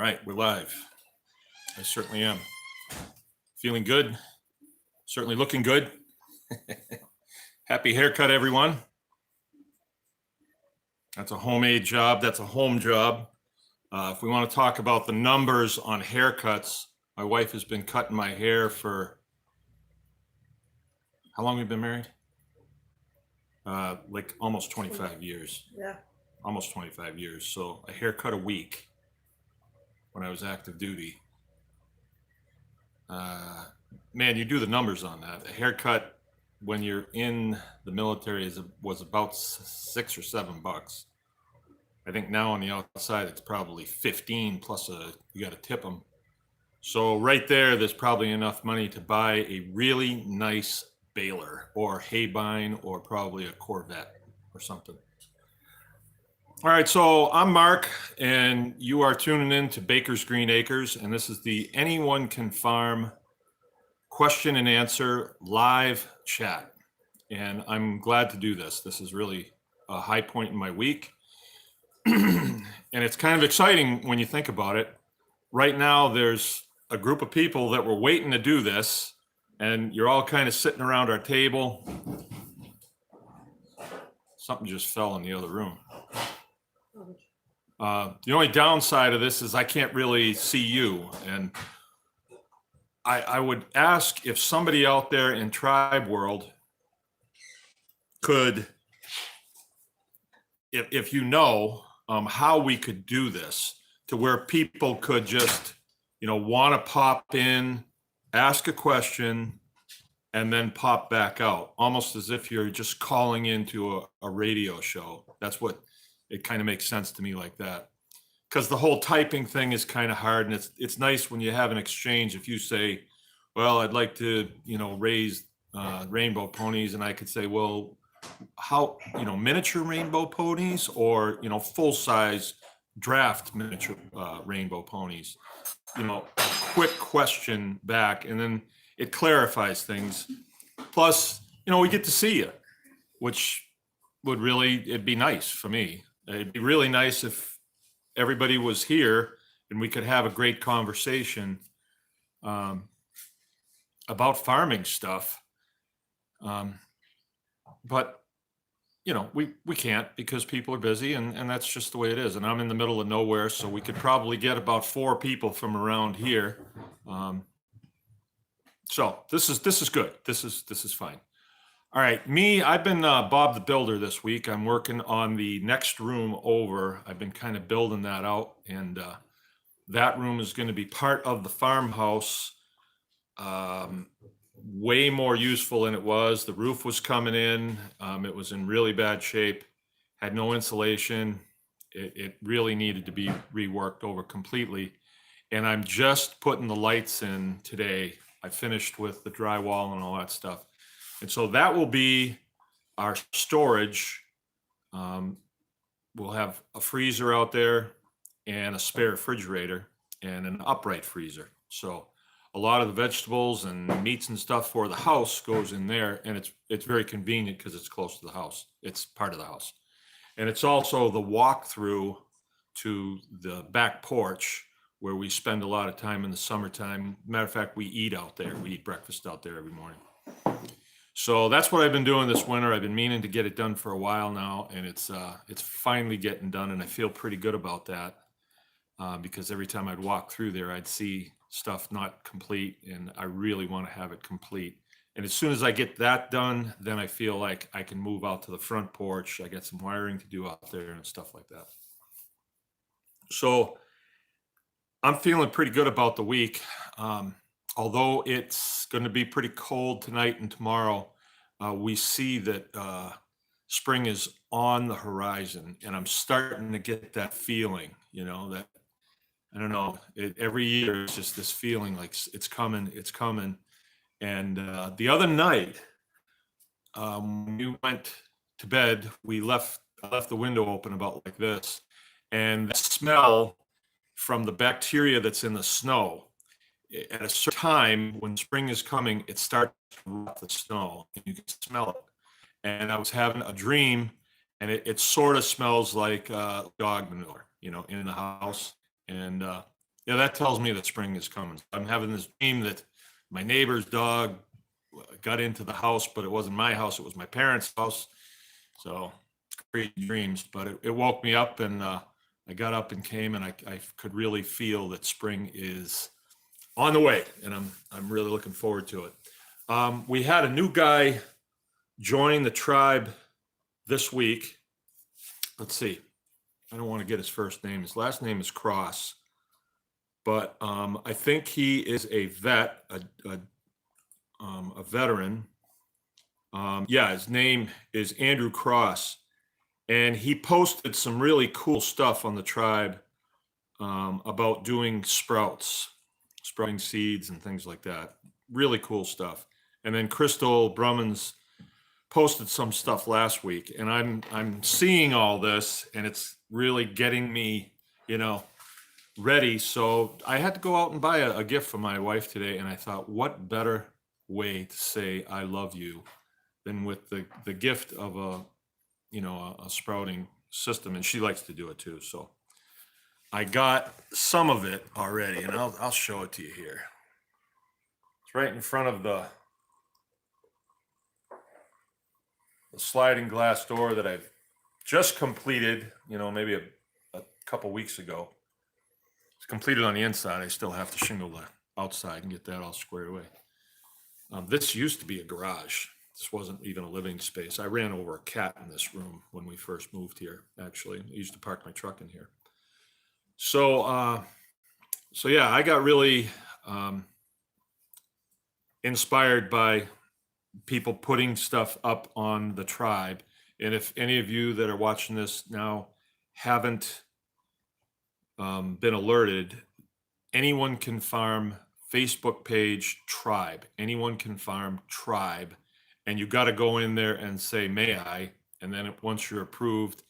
right, we're live. I certainly am. Feeling good. Certainly looking good. Happy haircut, everyone. That's a homemade job. That's a home job. If we want to talk about the numbers on haircuts, my wife has been cutting my hair for how long we've been married? Like almost 25 years. Yeah. Almost 25 years. So a haircut a week when I was active duty. Man, you do the numbers on that. A haircut when you're in the military was about $6 or $7. I think now on the outside it's probably 15 plus you got to tip them. So right there's probably enough money to buy a really nice baler or haybine or probably a Corvette or something. All right, so I'm Mark, and you are tuning in to Baker's Green Acres, and this is the Anyone Can Farm question and answer live chat. And I'm glad to do this. This is really a high point in my week. And it's kind of exciting when you think about it. Right now, there's a group of people that were waiting to do this, and you're all kind of sitting around our table. Something just fell in the other room. The only downside of this is I can't really see you. And I would ask if somebody out there in tribe world could, if you know how we could do this to where people could just, want to pop in, ask a question, and then pop back out, almost as if you're just calling into a radio show. That's what it kind of makes sense to me like that. Because the whole typing thing is kind of hard, and it's nice when you have an exchange. If you say, well, I'd like to, raise rainbow ponies, and I could say, well, how, miniature rainbow ponies or, full-size draft miniature rainbow ponies, quick question back, and then it clarifies things. Plus, we get to see you, which it'd be nice for me. It'd be really nice if everybody was here and we could have a great conversation about farming stuff. But, we can't because people are busy and that's just the way it is. And I'm in the middle of nowhere, so we could probably get about 4 people from around here. So this is good. This is fine. All right, I've been Bob the Builder this week. I'm working on the next room over. I've been kind of building that out, and that room is going to be part of the farmhouse. Way more useful than it was. The roof was coming in. It was in really bad shape, had no insulation. It really needed to be reworked over completely. And I'm just putting the lights in today. I finished with the drywall and all that stuff. And so that will be our storage. We'll have a freezer out there and a spare refrigerator and an upright freezer. So a lot of the vegetables and meats and stuff for the house goes in there, and it's very convenient because it's close to the house. It's part of the house. And it's also the walk-through to the back porch where we spend a lot of time in the summertime. Matter of fact, we eat out there. We eat breakfast out there every morning. So that's what I've been doing this winter. I've been meaning to get it done for a while now, and it's finally getting done, and I feel pretty good about that because every time I'd walk through there, I'd see stuff not complete, and I really want to have it complete. And as soon as I get that done, then I feel like I can move out to the front porch. I got some wiring to do out there and stuff like that. So I'm feeling pretty good about the week. Although it's going to be pretty cold tonight and tomorrow, we see that spring is on the horizon, and I'm starting to get that feeling, that, I don't know, every year it's just this feeling like it's coming. And the other night, when we went to bed, I left the window open about like this, and the smell from the bacteria that's in the snow, at a certain time when spring is coming, it starts to rot the snow and you can smell it. And I was having a dream, and it sort of smells like dog manure, in the house. And Yeah, that tells me that spring is coming. I'm having this dream that my neighbor's dog got into the house, but it wasn't my house, it was my parents' house. So crazy dreams, but it woke me up, and I got up and came, and I could really feel that spring is on the way, and I'm really looking forward to it. We had a new guy join the tribe this week. Let's see. I don't want to get his first name. His last name is Cross, but I think he is a vet, a veteran. Yeah, his name is Andrew Cross, and he posted some really cool stuff on the tribe about doing sprouting seeds and things like that. Really cool stuff. And then Crystal Brummins posted some stuff last week, and I'm seeing all this, and it's really getting me, you know, ready. So I had to go out and buy a gift for my wife today, and I thought, what better way to say I love you than with the gift of a sprouting system, and she likes to do it too. So I got some of it already, and I'll show it to you here. It's right in front of the sliding glass door that I've just completed, maybe a couple weeks ago. It's completed on the inside. I still have to shingle the outside and get that all squared away. This used to be a garage. This wasn't even a living space. I ran over a cat in this room when we first moved here, actually. I used to park my truck in here. So yeah, I got really inspired by people putting stuff up on the tribe. And if any of you that are watching this now haven't been alerted, anyone can farm Facebook page tribe. Anyone can farm tribe. And you got to go in there and say, may I? And then once you're approved,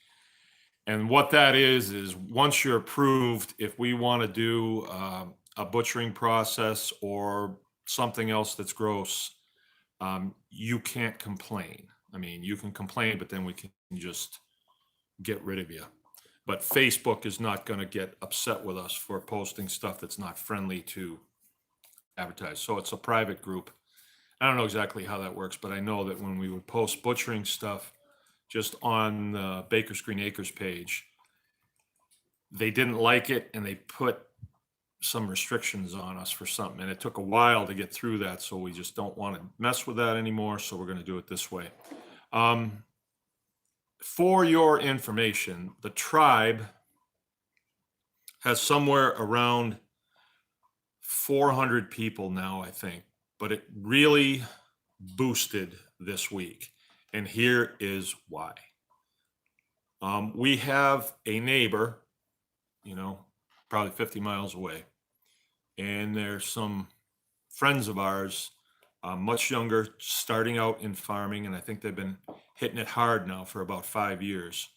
and what that is once you're approved, if we want to do a butchering process or something else that's gross, you can't complain. I mean, you can complain, but then we can just get rid of you. But Facebook is not going to get upset with us for posting stuff that's not friendly to advertise. So it's a private group. I don't know exactly how that works, but I know that when we would post butchering stuff just on the Baker's Green Acres page, they didn't like it, and they put some restrictions on us for something, and it took a while to get through that, so we just don't want to mess with that anymore, so we're going to do it this way. For your information, the tribe has somewhere around 400 people now, I think, but it really boosted this week, and here is why. We have a neighbor, probably 50 miles away, and there's some friends of ours, much younger, starting out in farming, and I think they've been hitting it hard now for about 5 years.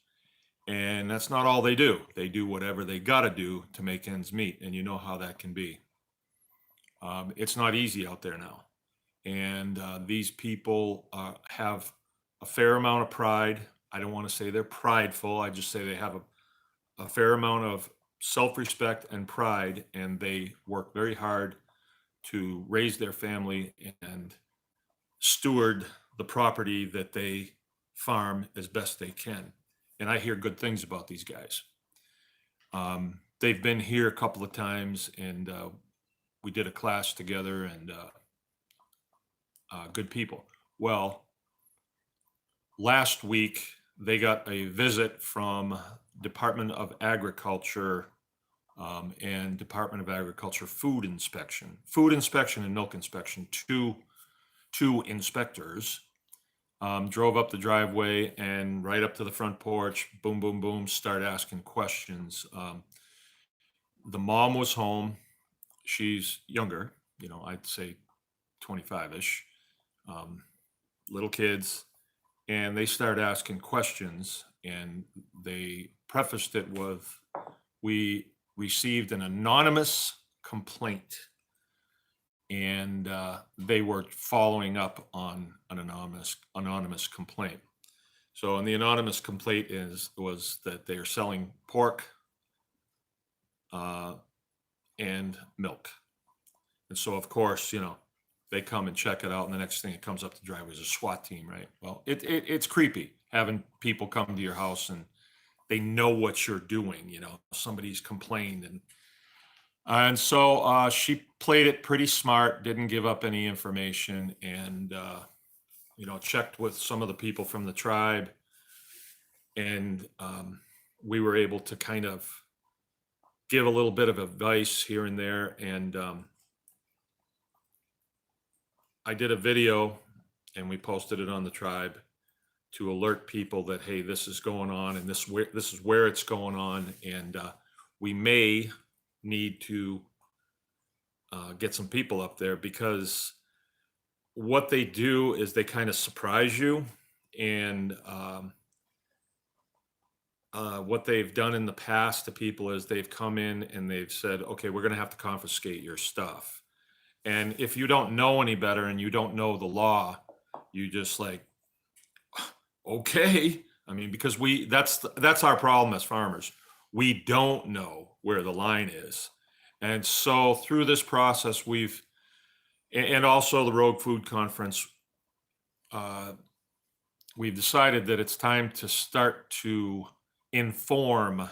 And that's not all they do. They do whatever they got to do to make ends meet, and you know how that can be. It's not easy out there now. And these people have a fair amount of pride. I don't want to say they're prideful. I just say they have a fair amount of self-respect and pride, and they work very hard to raise their family and steward the property that they farm as best they can. And I hear good things about these guys. They've been here a couple of times, and we did a class together, and good people. Well, last week they got a visit from Department of Agriculture and Department of Agriculture food inspection and milk inspection, two inspectors. Drove up the driveway and right up to the front porch, boom, boom, boom, start asking questions. The mom was home. She's younger, I'd say 25-ish, little kids, and they start asking questions, and they prefaced it with, we received an anonymous complaint, and they were following up on an anonymous complaint. So, and the anonymous complaint was that they are selling pork and milk. And so, of course, they come and check it out, and the next thing that comes up the driveway is a SWAT team, right? Well, it's creepy having people come to your house and they know what you're doing. Somebody's complained, and so she played it pretty smart, didn't give up any information, and checked with some of the people from the tribe, and we were able to kind of give a little bit of advice here and there, and I did a video and we posted it on the tribe to alert people that, hey, this is going on, and this is where it's going on, and we may need to get some people up there, because what they do is they kind of surprise you, and what they've done in the past to people is they've come in and they've said, okay, we're going to have to confiscate your stuff. And if you don't know any better and you don't know the law, you just like, okay. I mean, because that's our problem as farmers. We don't know where the line is. And so through this process, and also the Rogue Food Conference, we've decided that it's time to start to inform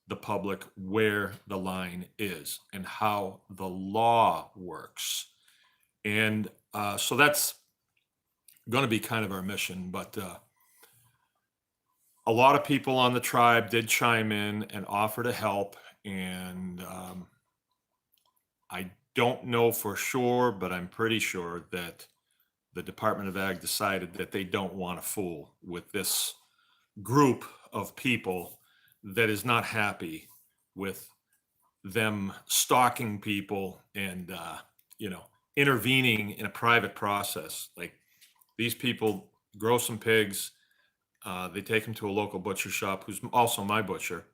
the public where the line is and how the law works. And so that's going to be kind of our mission. But a lot of people on the tribe did chime in and offer to help. And I don't know for sure, but I'm pretty sure that the Department of Ag decided that they don't want to fool with this group of people that is not happy with them stalking people and intervening in a private process. Like, these people grow some pigs, they take them to a local butcher shop, who's also my butcher,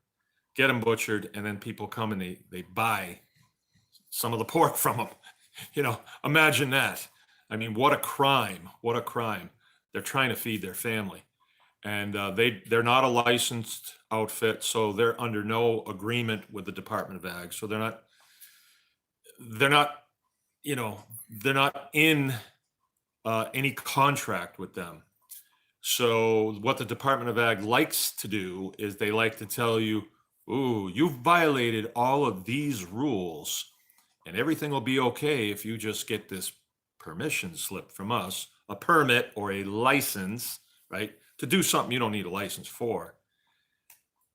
get them butchered, and then people come and they buy some of the pork from them. Imagine that. I mean, what a crime! What a crime! They're trying to feed their family. And they're not a licensed outfit, so they're under no agreement with the Department of Ag. So they're not in any contract with them. So what the Department of Ag likes to do is they like to tell you, ooh, you've violated all of these rules, and everything will be okay if you just get this permission slip from us, a permit or a license, right? To do something you don't need a license for.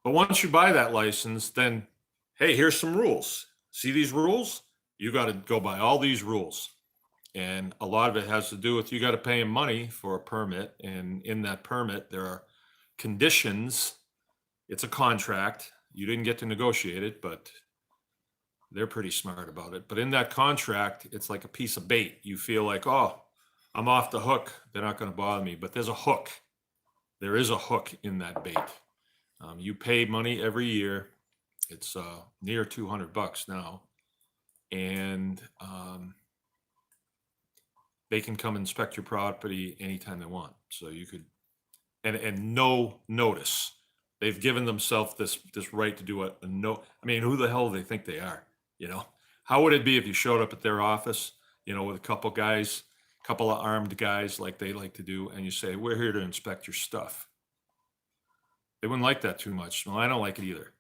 But once you buy that license, then, hey, here's some rules. See these rules? You got to go by all these rules. And a lot of it has to do with, you got to pay them money for a permit. And in that permit, there are conditions. It's a contract. You didn't get to negotiate it, but they're pretty smart about it. But in that contract, it's like a piece of bait. You feel like, oh, I'm off the hook. They're not going to bother me. But there's a hook. There is a hook in that bait. You pay money every year. It's near $200 now, and they can come inspect your property anytime they want. So you could, and no notice. They've given themselves this right to do a no. I mean, who the hell do they think they are? How would it be if you showed up at their office, with a couple of armed guys like they like to do, and you say, we're here to inspect your stuff? They wouldn't like that too much. Well, I don't like it either,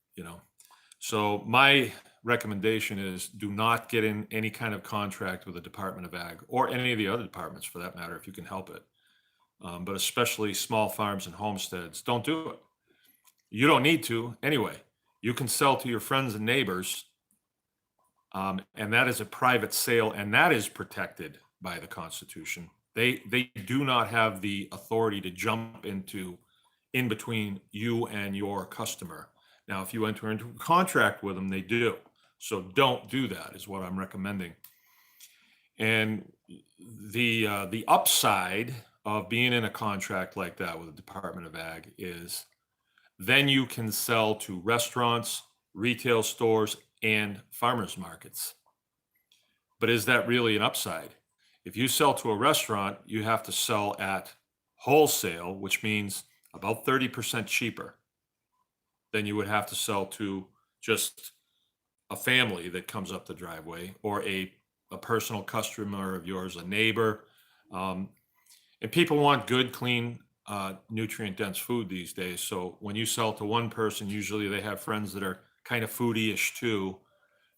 So my recommendation is, do not get in any kind of contract with the Department of Ag, or any of the other departments for that matter, if you can help it. But especially small farms and homesteads, don't do it. You don't need to anyway. You can sell to your friends and neighbors, and that is a private sale, and that is protected by the Constitution. They do not have the authority to jump in between you and your customer. Now, if you enter into a contract with them, they do. So don't do that, is what I'm recommending. And the upside of being in a contract like that with the Department of Ag is, then you can sell to restaurants, retail stores, and farmers markets. But is that really an upside? If you sell to a restaurant, you have to sell at wholesale, which means about 30% cheaper than you would have to sell to just a family that comes up the driveway, or a personal customer of yours, a neighbor. Um, and people want good, clean, nutrient dense food these days. So when you sell to one person, usually they have friends that are kind of foodie-ish too.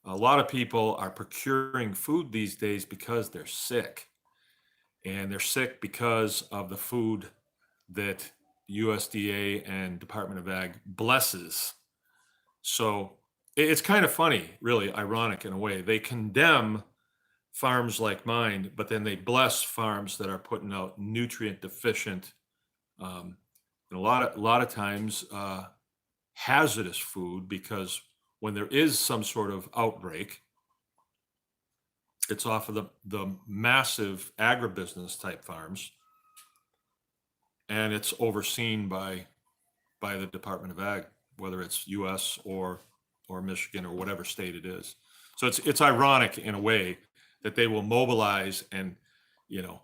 A lot of people are procuring food these days because they're sick, and they're sick because of the food that USDA and Department of Ag blesses. So it's kind of funny, really ironic in a way. They condemn farms like mine, but then they bless farms that are putting out nutrient deficient, um, and a lot of times hazardous food, because when there is some sort of outbreak, it's off of the massive agribusiness type farms, and it's overseen by the Department of Ag, whether it's U.S. or Michigan or whatever state it is. So it's ironic in a way that they will mobilize and, you know,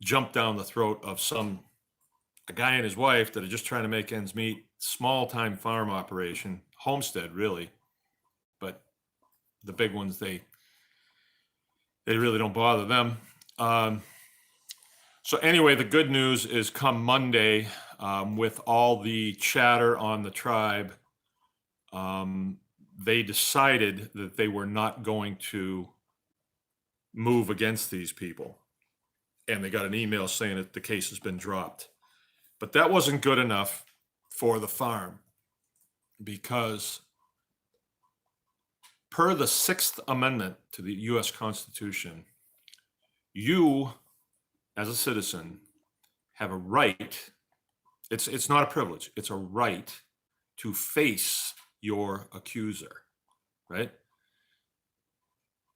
jump down the throat of a guy and his wife that are just trying to make ends meet, small time farm operation, homestead really, but the big ones, they really don't bother them. Um, so anyway, the good news is come Monday, with all the chatter on the tribe, um, they decided that they were not going to move against these people. And they got an email saying that the case has been dropped. But that wasn't good enough for the farm, because per the Sixth Amendment to the US Constitution, you as a citizen have a right. It's not a privilege, it's a right to face your accuser, right?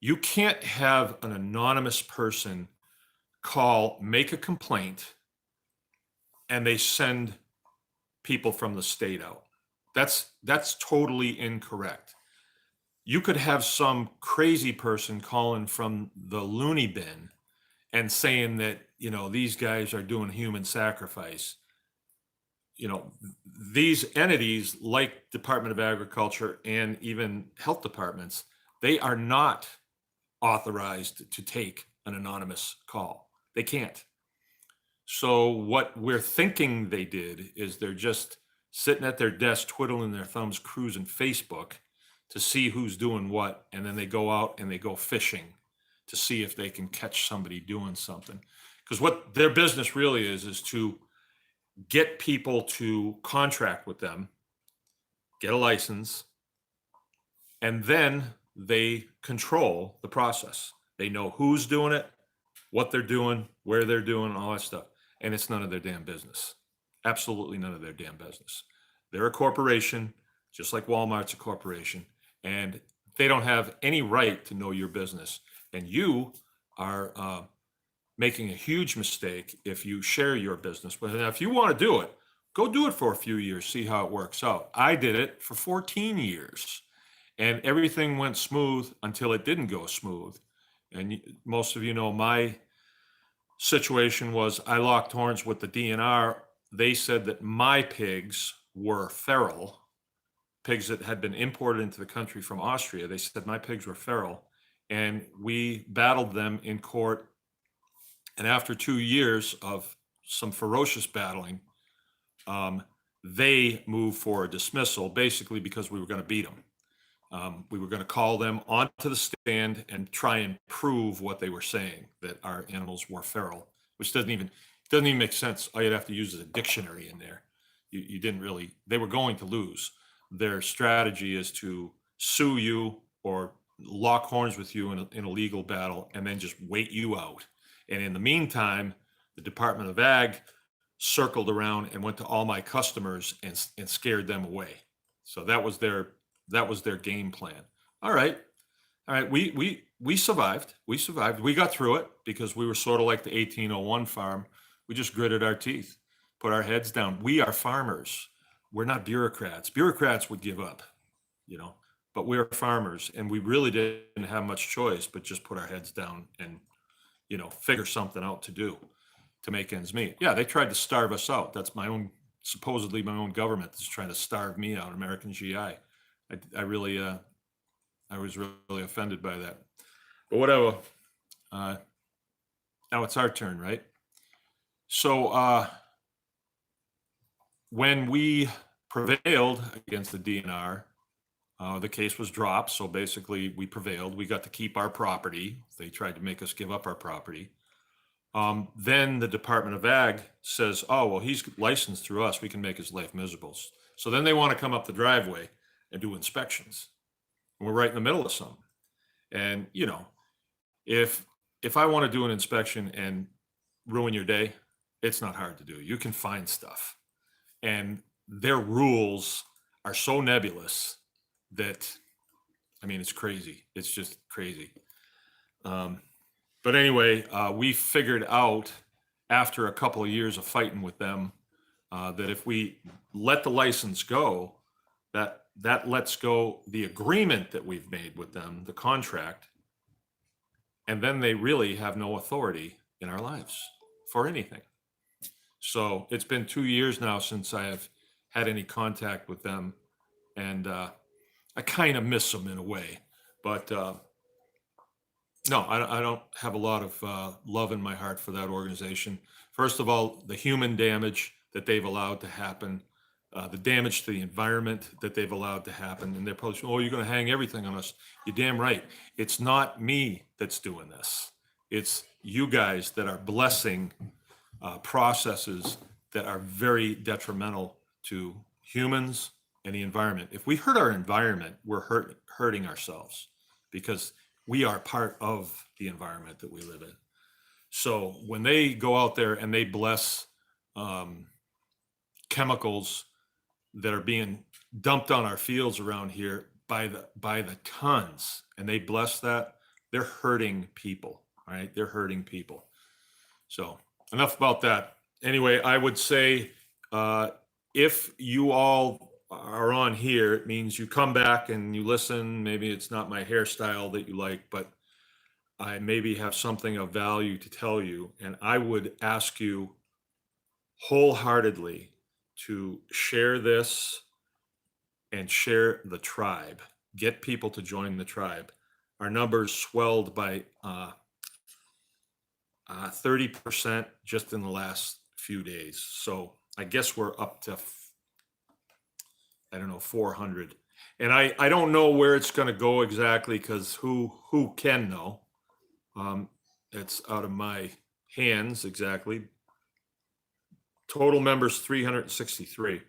You can't have an anonymous person make a complaint, and they send people from the state out. That's totally incorrect. You could have some crazy person calling from the loony bin and saying that, these guys are doing human sacrifice. These entities like Department of Agriculture and even health departments, they are not authorized to take an anonymous call. They can't. So what we're thinking they did is they're just sitting at their desk, twiddling their thumbs, cruising Facebook to see who's doing what, and then they go out and they go fishing to see if they can catch somebody doing something. Because what their business really is to get people to contract with them, get a license, and then they control the process. They know who's doing it, what they're doing, where they're doing, all that stuff. And it's none of their damn business. Absolutely none of their damn business. They're a corporation, just like Walmart's a corporation, and they don't have any right to know your business. And you are making a huge mistake if you share your business. But if you want to do it, go do it for a few years, see how it works out. I did it for 14 years, and everything went smooth until it didn't go smooth. And most of you know my situation was I locked horns with the DNR. They said that my pigs were feral, pigs that had been imported into the country from Austria. They said my pigs were feral, and we battled them in court. And after 2 years of some ferocious battling, they moved for a dismissal, basically because we were going to beat them. We were going to call them onto the stand and try and prove what they were saying, that our animals were feral, which doesn't even make sense. All you'd have to use is a dictionary in there. You didn't really. They were going to lose. Their strategy is to sue you or lock horns with you in a legal battle, and then just wait you out. And in the meantime, the Department of Ag circled around and went to all my customers and scared them away. So that was their game plan. All right. We survived. We survived. We got through it because we were sort of like the 1801 farm. We just gritted our teeth, put our heads down. We are farmers. We're not bureaucrats. Bureaucrats would give up, but we're farmers, and we really didn't have much choice but just put our heads down and, figure something out to do to make ends meet. Yeah, they tried to starve us out. That's supposedly my own government that's trying to starve me out, American GI. I really, I was really offended by that. But whatever. Uh, Now it's our turn, right? So when we prevailed against the DNR, the case was dropped. So basically, we prevailed. We got to keep our property. They tried to make us give up our property. Then the Department of Ag says, oh, well, he's licensed through us. We can make his life miserable. So then they want to come up the driveway and do inspections. And we're right in the middle of something. And, you know, if I want to do an inspection and ruin your day, it's not hard to do. You can find stuff. And their rules are so nebulous that, I mean, it's crazy. It's just crazy. But anyway, we figured out after a couple of years of fighting with them that if we let the license go, that lets go the agreement that we've made with them, the contract, and then they really have no authority in our lives for anything. So it's been 2 years now since I have had any contact with them, and I kind of miss them in a way. But no, I don't have a lot of love in my heart for that organization. First of all, the human damage that they've allowed to happen, the damage to the environment that they've allowed to happen. And they're probably saying, oh, you're going to hang everything on us. You're damn right. It's not me that's doing this. It's you guys that are blessing processes that are very detrimental to humans and the environment. If we hurt our environment, we're hurting ourselves, because we are part of the environment that we live in. So when they go out there and they bless chemicals that are being dumped on our fields around here by the tons, and they bless that, they're hurting people, right? They're hurting people. So enough about that. Anyway, I would say if you all are on here, it means you come back and you listen. Maybe it's not my hairstyle that you like, but I maybe have something of value to tell you. And I would ask you wholeheartedly to share this and share the tribe. Get people to join the tribe. Our numbers swelled by 30% just in the last few days. So I guess we're up to, I don't know, 400. And I don't know where it's going to go exactly, because who can know? It's out of my hands exactly. Total members 363.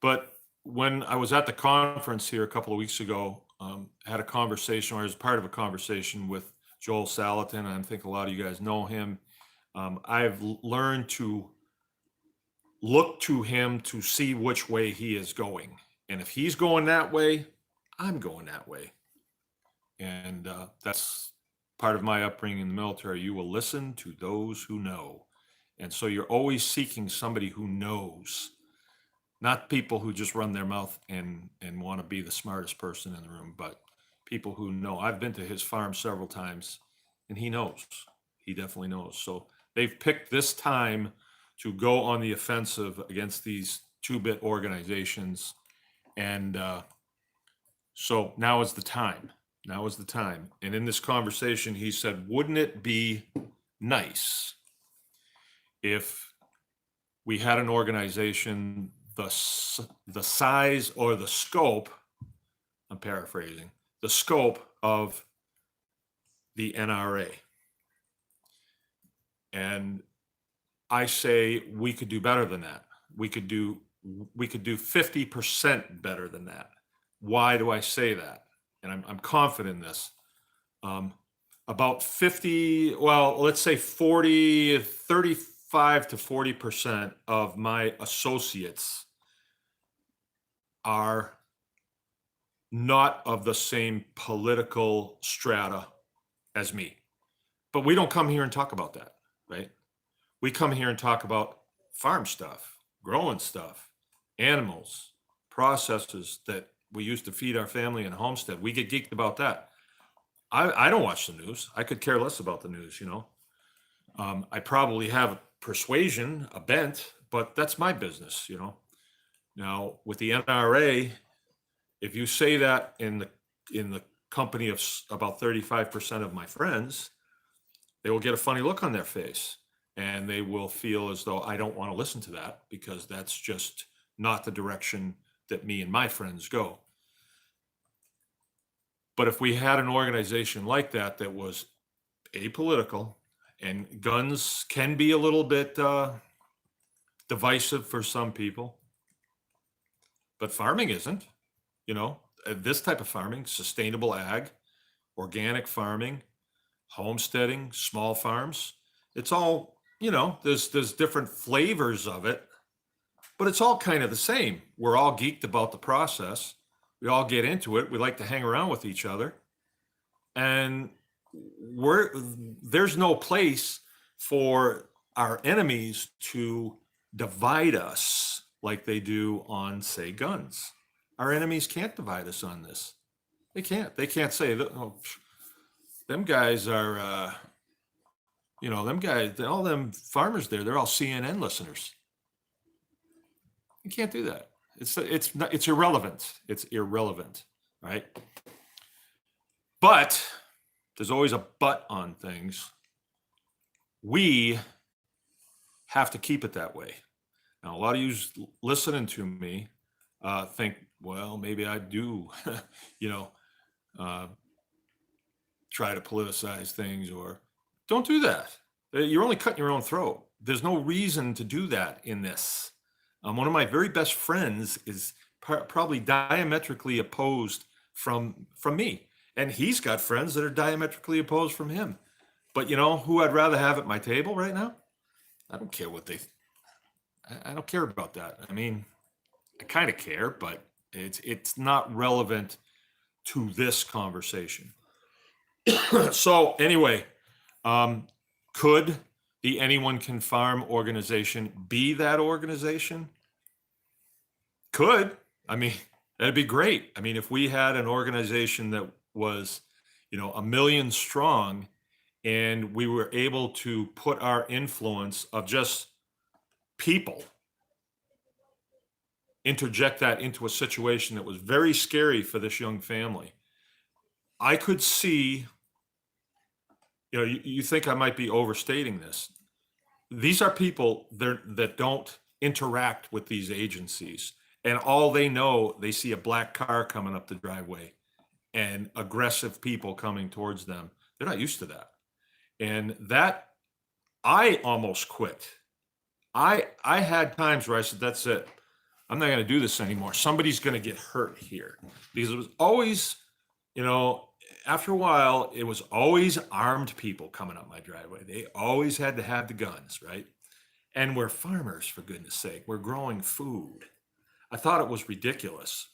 But when I was at the conference here a couple of weeks ago, I had a conversation, or I was part of a conversation with Joel Salatin. I think a lot of you guys know him. I've learned to look to him to see which way he is going. And if he's going that way, I'm going that way. And that's part of my upbringing in the military. You will listen to those who know. And so you're always seeking somebody who knows, not people who just run their mouth and want to be the smartest person in the room, but people who know. I've been to his farm several times, and he knows. He definitely knows. So they've picked this time to go on the offensive against these two-bit organizations. And so now is the time. Now is the time. And in this conversation, he said, wouldn't it be nice if we had an organization the size or the scope, I'm paraphrasing, the scope of the NRA? And I say we could do better than that. We could do 50% better than that. Why do I say that? And I'm confident in this. About 50, well, let's say 40, 35 to 40% of my associates are not of the same political strata as me. But we don't come here and talk about that, right? We come here and talk about farm stuff, growing stuff, animals, processes that we used to feed our family in Homestead. We get geeked about that. I don't watch the news. I could care less about the news, you know. I probably have a persuasion, a bent, but that's my business, you know. Now, with the NRA, if you say that in the company of about 35% of my friends, they will get a funny look on their face, and they will feel as though I don't want to listen to that because that's just not the direction that me and my friends go. But if we had an organization like that that was apolitical, and guns can be a little bit divisive for some people, but farming isn't, you know, this type of farming, sustainable ag, organic farming, homesteading, small farms, it's all, there's different flavors of it, but it's all kind of the same. We're all geeked about the process. We all get into it. We like to hang around with each other. And there's no place for our enemies to divide us like they do on, say, guns. Our enemies can't divide us on this. They can't. They can't say, oh, them guys are, them guys, all them farmers there, they're all CNN listeners. You can't do that. It's irrelevant. It's irrelevant, right? But there's always a but on things. We have to keep it that way. Now, a lot of you listening to me think, well, maybe I do, try to politicize things, or don't do that. You're only cutting your own throat. There's no reason to do that in this. One of my very best friends is probably diametrically opposed from me. And he's got friends that are diametrically opposed from him. But you know who I'd rather have at my table right now? I don't care I don't care about that. I mean, I kind of care, but it's not relevant to this conversation. So anyway, could the Anyone Can Farm organization be that organization? Could. I mean, that'd be great. I mean, if we had an organization that was, 1 million strong, and we were able to put our influence of just people, interject that into a situation that was very scary for this young family, I could see, you think I might be overstating this. These are people that don't interact with these agencies. And all they know, they see a black car coming up the driveway and aggressive people coming towards them. They're not used to that. And that, I almost quit. I had times where I said, that's it. I'm not going to do this anymore. Somebody's going to get hurt here. Because it was always, after a while, it was always armed people coming up my driveway. They always had to have the guns, right? And we're farmers, for goodness sake. We're growing food. I thought it was ridiculous.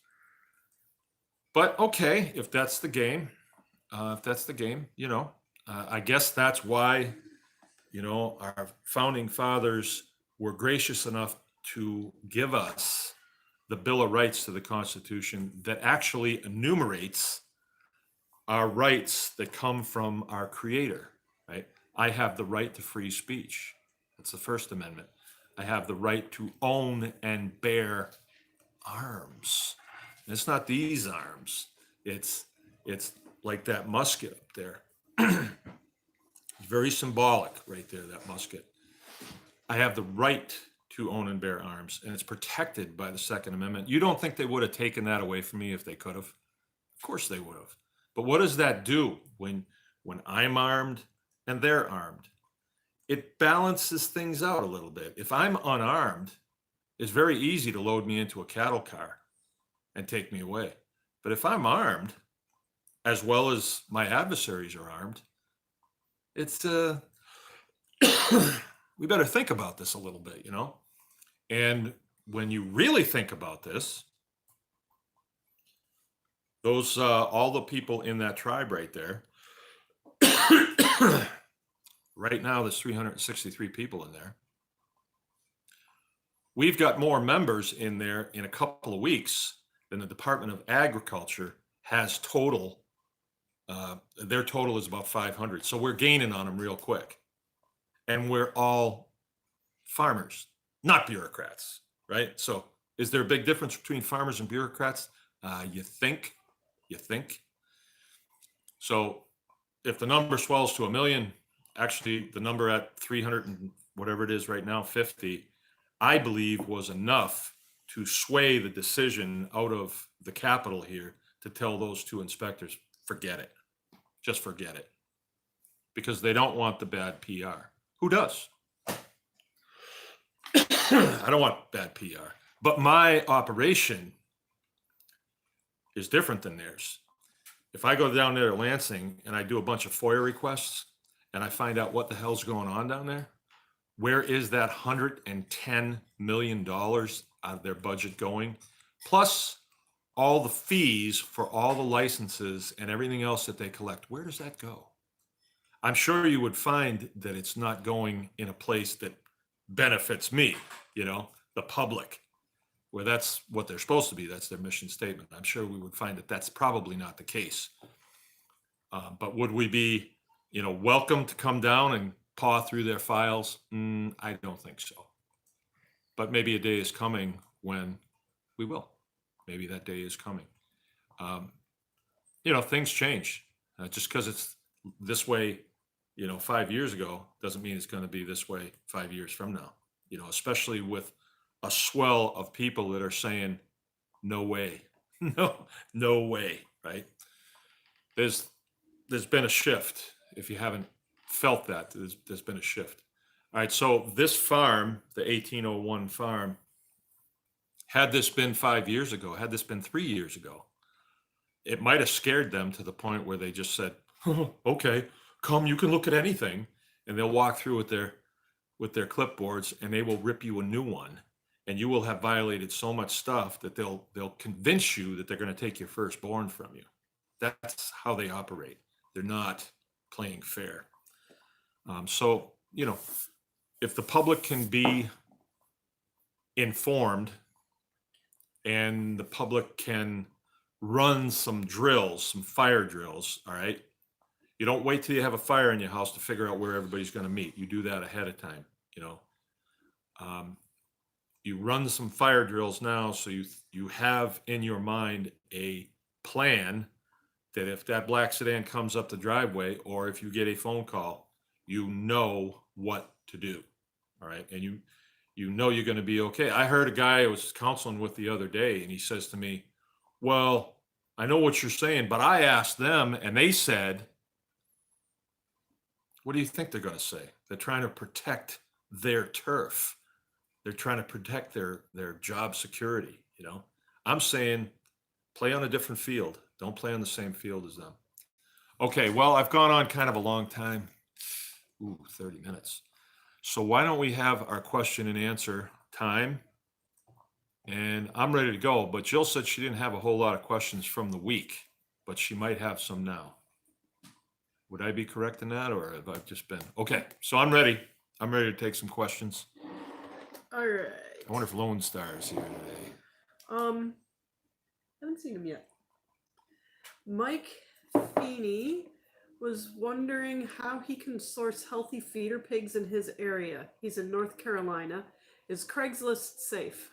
But okay, if that's the game, I guess that's why, our founding fathers were gracious enough to give us the Bill of Rights to the Constitution that actually enumerates our rights that come from our Creator, right? I have the right to free speech. That's the First Amendment. I have the right to own and bear arms. And it's not these arms. It's like that musket up there. It's very symbolic right there, that musket. I have the right to own and bear arms, and it's protected by the Second Amendment. You don't think they would have taken that away from me if they could have? Of course they would have. But what does that do when I'm armed and they're armed? It balances things out a little bit. If I'm unarmed, it's very easy to load me into a cattle car and take me away. But if I'm armed, as well as my adversaries are armed, it's we better think about this a little bit, And when you really think about this, those all the people in that tribe right there, right now there's 363 people in there. We've got more members in there in a couple of weeks than the Department of Agriculture has total. Their total is about 500. So we're gaining on them real quick. And we're all farmers, not bureaucrats, right? So Is there a big difference between farmers and bureaucrats? You think. So if the number swells to 1 million, actually the number at 300 and whatever it is right now, 50, I believe was enough to sway the decision out of the Capitol here to tell those two inspectors, forget it. Just forget it. Because they don't want the bad PR. Who does? I don't want bad PR. But my operation is different than theirs. If I go down there to Lansing and I do a bunch of FOIA requests and I find out what the hell's going on down there, where is that $110 million out of their budget going? Plus all the fees for all the licenses and everything else that they collect, where does that go? I'm sure you would find that it's not going in a place that benefits me, the public, where that's what they're supposed to be. That's their mission statement. I'm sure we would find that that's probably not the case. But would we be, welcome to come down and paw through their files? I don't think so. But maybe a day is coming when we will. Maybe that day is coming. Things change. Just because it's this way, 5 years ago, doesn't mean it's going to be this way 5 years from now. Especially with a swell of people that are saying, no way, no way, right? There's been a shift. If you haven't felt that, there's been a shift. All right, so this farm, the 1801 farm, had this been 5 years ago, had this been 3 years ago, it might have scared them to the point where they just said, okay, come, you can look at anything, and they'll walk through with their clipboards and they will rip you a new one, and you will have violated so much stuff that they'll convince you that they're going to take your firstborn from you. That's how they operate. They're not playing fair. So, if the public can be informed and the public can run some drills, some fire drills, all right? You don't wait till you have a fire in your house to figure out where everybody's going to meet. You do that ahead of time, You run some fire drills now, so you have in your mind a plan that if that black sedan comes up the driveway, or if you get a phone call, you know what to do, all right? And you know you're going to be okay. I heard a guy I was counseling with the other day, and he says to me, well, I know what you're saying, but I asked them, and they said, what do you think they're going to say? They're trying to protect their turf. They're trying to protect their job security, I'm saying play on a different field. Don't play on the same field as them. Okay, well, I've gone on kind of a long time. 30 minutes. So why don't we have our question and answer time? And I'm ready to go, but Jill said she didn't have a whole lot of questions from the week, but she might have some now. Would I be correct in that, or have I just been? Okay, so I'm ready. I'm ready to take some questions. All right. I wonder if Lone Star is here today. Haven't seen him yet. Mike Feeney was wondering how he can source healthy feeder pigs in his area. He's in North Carolina. Is Craigslist safe?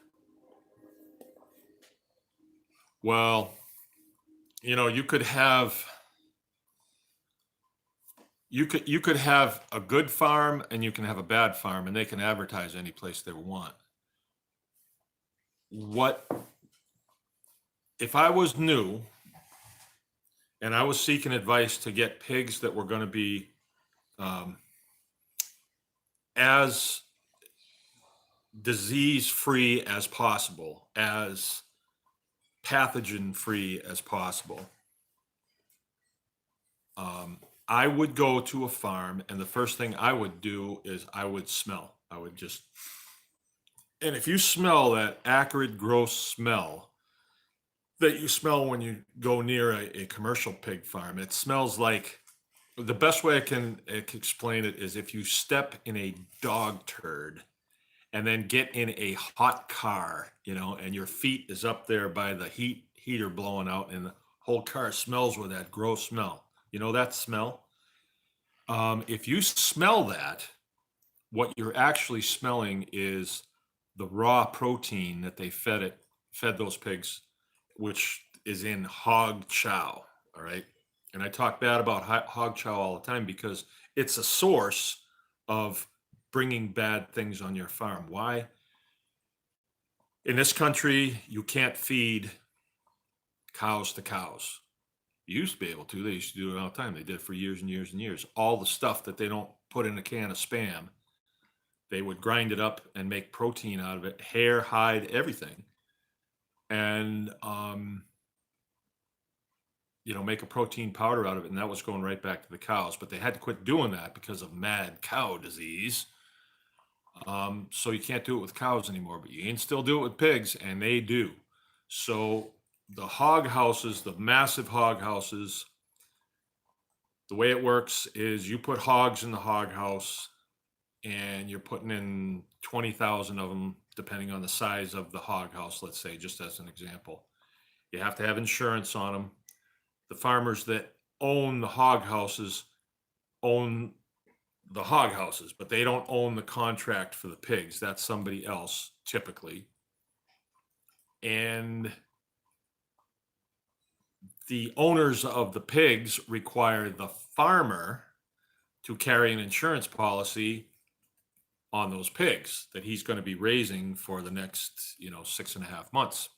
Well, you could have a good farm and you can have a bad farm, and they can advertise any place they want. What if I was new and I was seeking advice to get pigs that were going to be as disease-free as possible, as pathogen-free as possible? I would go to a farm, and the first thing I would do is I would smell. And if you smell that acrid, gross smell that you smell when you go near a commercial pig farm, it smells like, the best way I can explain it is if you step in a dog turd and then get in a hot car, and your feet is up there by the heater blowing out, and the whole car smells with that gross smell. That smell? If you smell that, what you're actually smelling is the raw protein that they fed it fed those pigs, which is in hog chow. All right. And I talk bad about hog chow all the time because it's a source of bringing bad things on your farm. Why? In this country, you can't feed cows to cows. You used to be able to. They used to do it all the time. They did it for years and years and years. All the stuff that they don't put in a can of Spam, they would grind it up and make protein out of it, hair, hide, everything. And, make a protein powder out of it. And that was going right back to the cows. But they had to quit doing that because of mad cow disease. So you can't do it with cows anymore, but you can still do it with pigs, and they do. So the hog houses, the massive hog houses, the way it works is you put hogs in the hog house and you're putting in 20,000 of them, depending on the size of the hog house, let's say, just as an example. You have to have insurance on them. The farmers that own the hog houses own the hog houses, but they don't own the contract for the pigs. That's somebody else typically. And the owners of the pigs require the farmer to carry an insurance policy on those pigs that he's going to be raising for the next, 6.5 months.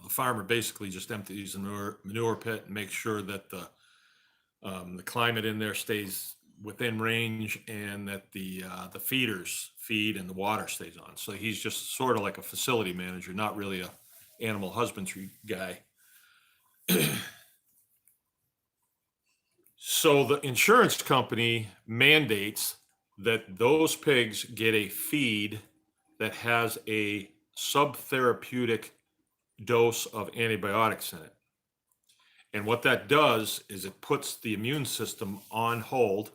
The farmer basically just empties the manure pit and makes sure that the climate in there stays within range and that the feeders feed and the water stays on. So he's just sort of like a facility manager, not really a animal husbandry guy. So the insurance company mandates that those pigs get a feed that has a subtherapeutic dose of antibiotics in it. And what that does is it puts the immune system on hold,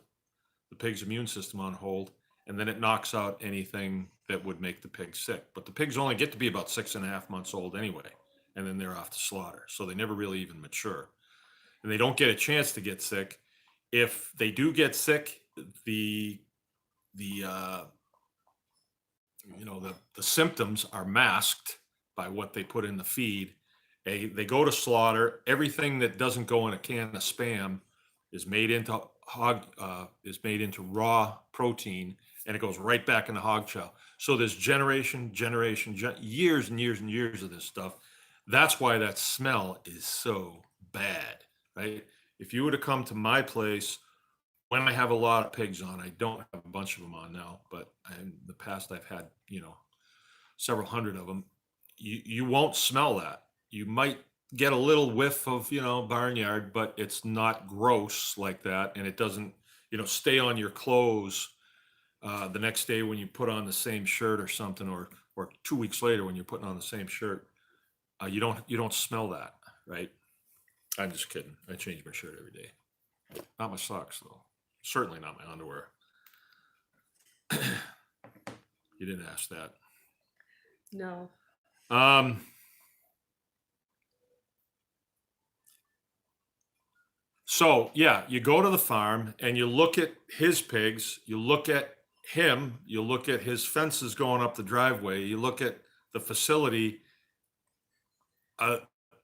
the pig's immune system on hold, and then it knocks out anything that would make the pig sick. But the pigs only get to be about 6.5 months old anyway, and then they're off to slaughter. So they never really even mature. And they don't get a chance to get sick. If they do get sick, the symptoms are masked by what they put in the feed. They go to slaughter. Everything that doesn't go in a can of Spam is made into raw protein, and it goes right back into hog chow. So there's years and years and years of this stuff. That's why that smell is so bad, right? If you were to come to my place when I have a lot of pigs on, I don't have a bunch of them on now, but in the past I've had, several hundred of them. You won't smell that. You might get a little whiff of, barnyard, but it's not gross like that. And it doesn't, stay on your clothes the next day when you put on the same shirt or something, or 2 weeks later when you're putting on the same shirt. You don't smell that, right? I'm just kidding. I change my shirt every day. Not my socks though. Certainly not my underwear. You didn't ask that. No. So yeah, you go to the farm and you look at his pigs, you look at him, you look at his fences going up the driveway, you look at the facility.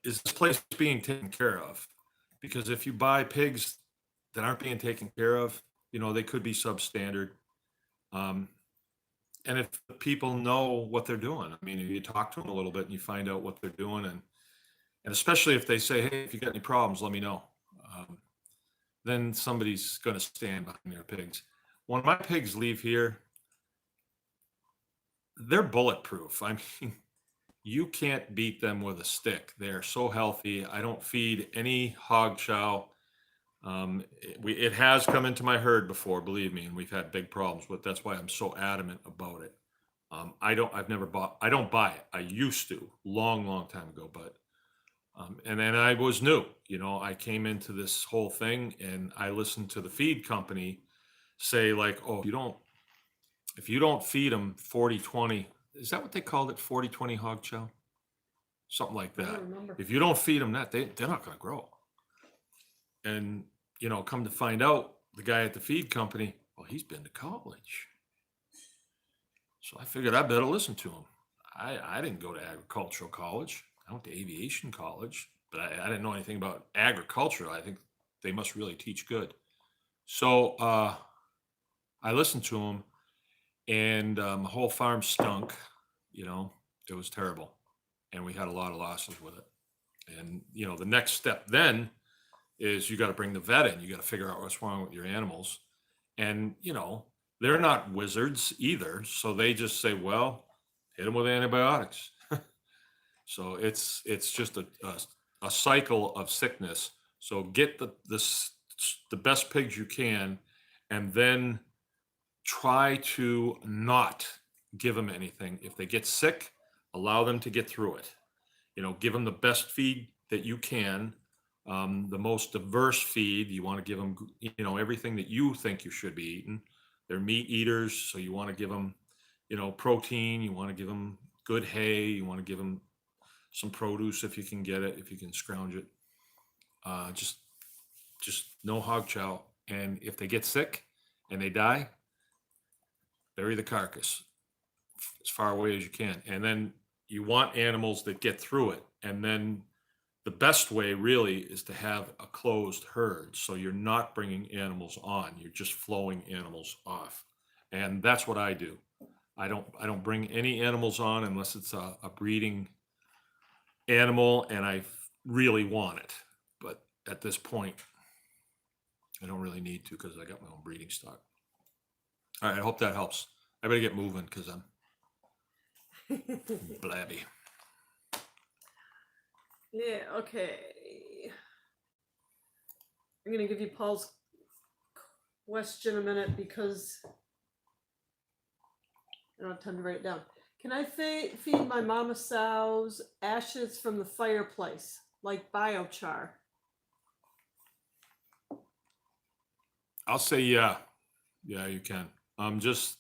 Is this place being taken care of? Because if you buy pigs that aren't being taken care of, they could be substandard. And if people know what they're doing, I mean, if you talk to them a little bit and you find out what they're doing, and especially if they say, hey, if you got any problems, let me know. Then somebody's going to stand behind their pigs. When my pigs leave here, they're bulletproof. I mean, you can't beat them with a stick. They're so healthy. I don't feed any hog chow. It has come into my herd before, believe me, and we've had big problems with. That's why I'm so adamant about it. I don't buy it. I used to long time ago, but and then I was new. I came into this whole thing and I listened to the feed company say like, oh, if you don't feed them 40-20, is that what they called it? 40-20 hog chow? Something like I that. don't remember. If you don't feed them that, they're not going to grow. And, come to find out, the guy at the feed company, well, he's been to college. So I figured I better listen to him. I didn't go to agricultural college. I went to aviation college, but I didn't know anything about agriculture. I think they must really teach good. So I listened to him, and the whole farm stunk. You know, it was terrible, and we had a lot of losses with it. And the next step then is you got to bring the vet in. You got to figure out what's wrong with your animals, and they're not wizards either. So they just say, well, hit them with antibiotics. So it's just a cycle of sickness. So get the best pigs you can, and then try to not give them anything. If they get sick, allow them to get through it. Give them the best feed that you can, the most diverse feed. You want to give them, everything that you think you should be eating. They're meat eaters, so you want to give them, protein. You want to give them good hay. You want to give them some produce if you can get it, if you can scrounge it. Just no hog chow. And if they get sick and they die, bury the carcass as far away as you can. And then you want animals that get through it. And then the best way really is to have a closed herd. So you're not bringing animals on, you're just flowing animals off. And that's what I do. I don't bring any animals on unless it's a breeding animal and I really want it. But at this point, I don't really need to because I got my own breeding stock. All right, I hope that helps. I better get moving because I'm blabby. Yeah, okay. I'm going to give you Paul's question a minute because I don't have time to write it down. Can I feed my mama sows ashes from the fireplace, like biochar? I'll say yeah. Yeah, you can. Just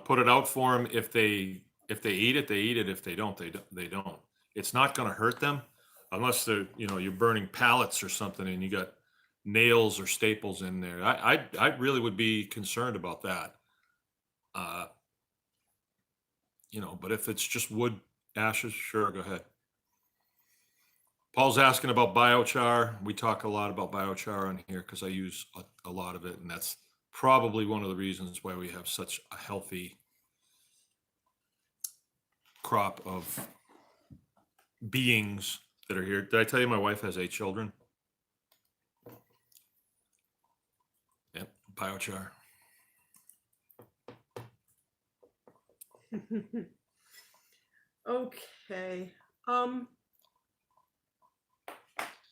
put it out for them. If they eat it, they eat it. If they don't, they don't. It's not going to hurt them unless they're you're burning pallets or something and you got nails or staples in there. I really would be concerned about that. But if it's just wood ashes, sure, go ahead. Paul's asking about biochar. We talk a lot about biochar on here because I use a lot of it, and that's probably one of the reasons why we have such a healthy crop of beings that are here. Did I tell you my wife has 8 children? Yep, biochar. Okay. I'm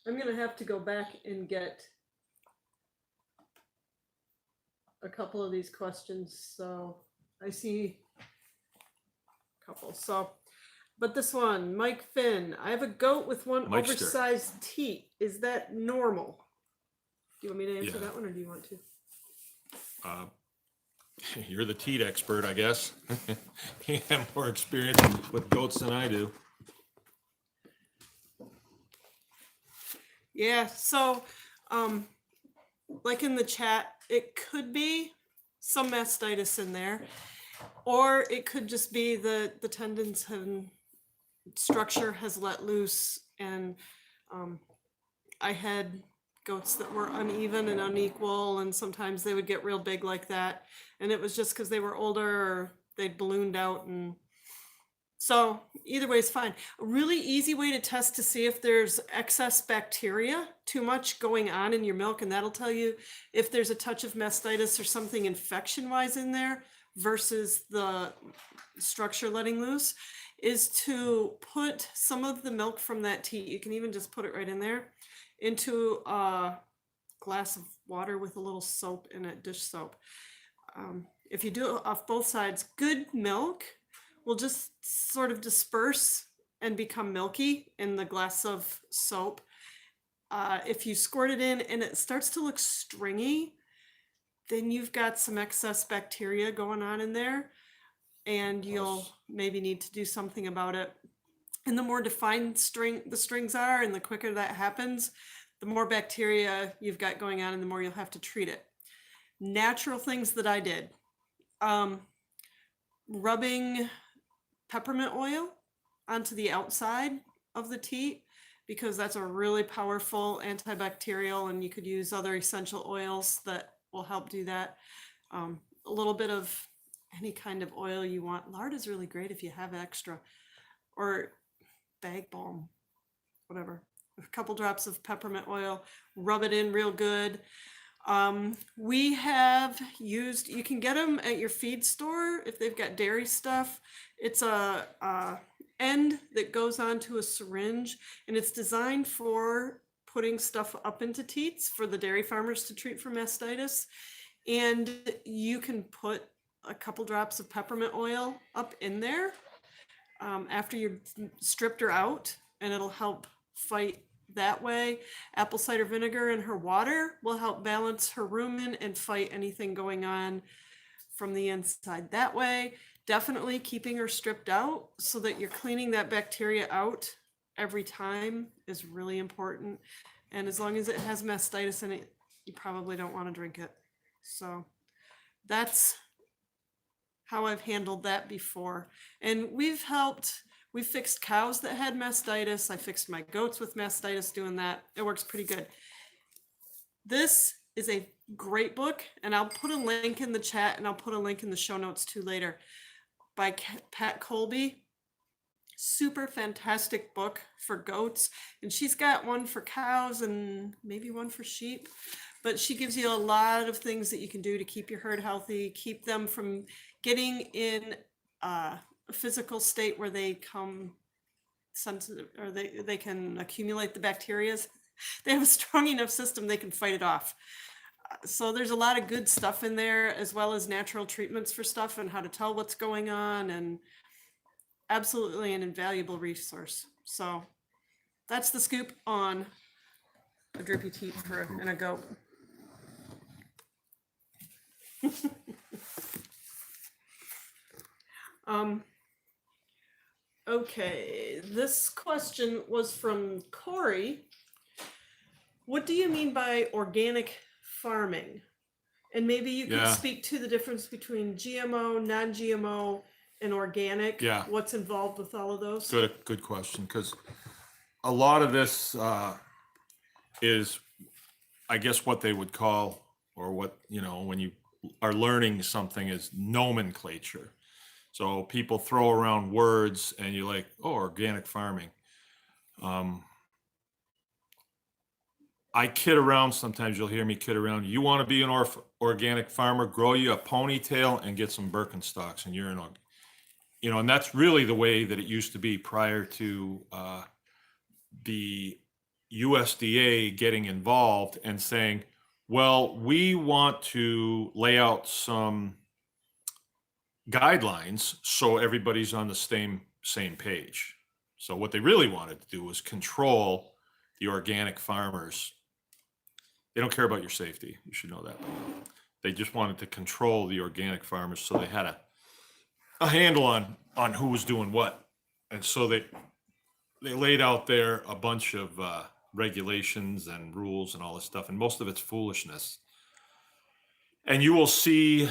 gonna have to go back and get a couple of these questions. So I see a couple. So, but this one, Mike Finn, I have a goat with one Meister. oversized teat. Is that normal? Do you want me to answer that one, or do you want to? You're the teat expert, I guess. You have more experience with goats than I do. Yeah, so like in the chat, it could be some mastitis in there, or it could just be the tendons and structure has let loose. And I had goats that were uneven and unequal, and sometimes they would get real big like that, and it was just because they were older or they'd ballooned out. And so either way is fine. A really easy way to test to see if there's excess bacteria, too much going on in your milk, and that'll tell you if there's a touch of mastitis or something infection wise in there versus the structure letting loose, is to put some of the milk from that teat, you can even just put it right in there, into a glass of water with a little soap in it, dish soap. If you do it off both sides, good milk will just sort of disperse and become milky in the glass of soap. If you squirt it in and it starts to look stringy, then you've got some excess bacteria going on in there, and you'll maybe need to do something about it. And the more defined the strings are, and the quicker that happens, the more bacteria you've got going on and the more you'll have to treat it. Natural things that I did. Rubbing peppermint oil onto the outside of the teat, because that's a really powerful antibacterial, and you could use other essential oils that will help do that. A little bit of any kind of oil you want. Lard is really great if you have extra, or bag balm, whatever. A couple drops of peppermint oil, rub it in real good. We have used, you can get them at your feed store if they've got dairy stuff. It's a end that goes onto a syringe, and it's designed for putting stuff up into teats for the dairy farmers to treat for mastitis. And you can put a couple drops of peppermint oil up in there after you've stripped her out, and it'll help fight that way. Apple cider vinegar in her water will help balance her rumen and fight anything going on from the inside that way. Definitely keeping her stripped out so that you're cleaning that bacteria out every time is really important. And as long as it has mastitis in it, you probably don't want to drink it. So that's how I've handled that before. And we've fixed cows that had mastitis. I fixed my goats with mastitis doing that. It works pretty good. This is a great book, and I'll put a link in the chat, and I'll put a link in the show notes too later, by Pat Colby. Super fantastic book for goats. And she's got one for cows and maybe one for sheep. But she gives you a lot of things that you can do to keep your herd healthy, keep them from getting in a physical state where they come sensitive, or they can accumulate the bacteria. They have a strong enough system, they can fight it off. So there's a lot of good stuff in there, as well as natural treatments for stuff and how to tell what's going on, and absolutely an invaluable resource. So that's the scoop on a droopy teat and a goat. Okay, this question was from Corey. What do you mean by organic farming? And maybe you could speak to the difference between GMO, non-GMO, and organic. Yeah. What's involved with all of those? Good question, because a lot of this is, I guess, what they would call, or what, when you are learning something, is nomenclature. So people throw around words and you're like, oh, organic farming. I kid around sometimes. You'll hear me kid around. You want to be an organic farmer, grow you a ponytail and get some Birkenstocks, and you're an organic. And that's really the way that it used to be prior to the USDA getting involved and saying, well, we want to lay out some guidelines so everybody's on the same page. So what they really wanted to do was control the organic farmers. They don't care about your safety. You should know that. They just wanted to control the organic farmers, so they had a handle on who was doing what. And so they laid out there a bunch of regulations and rules and all this stuff, and most of it's foolishness. And you will see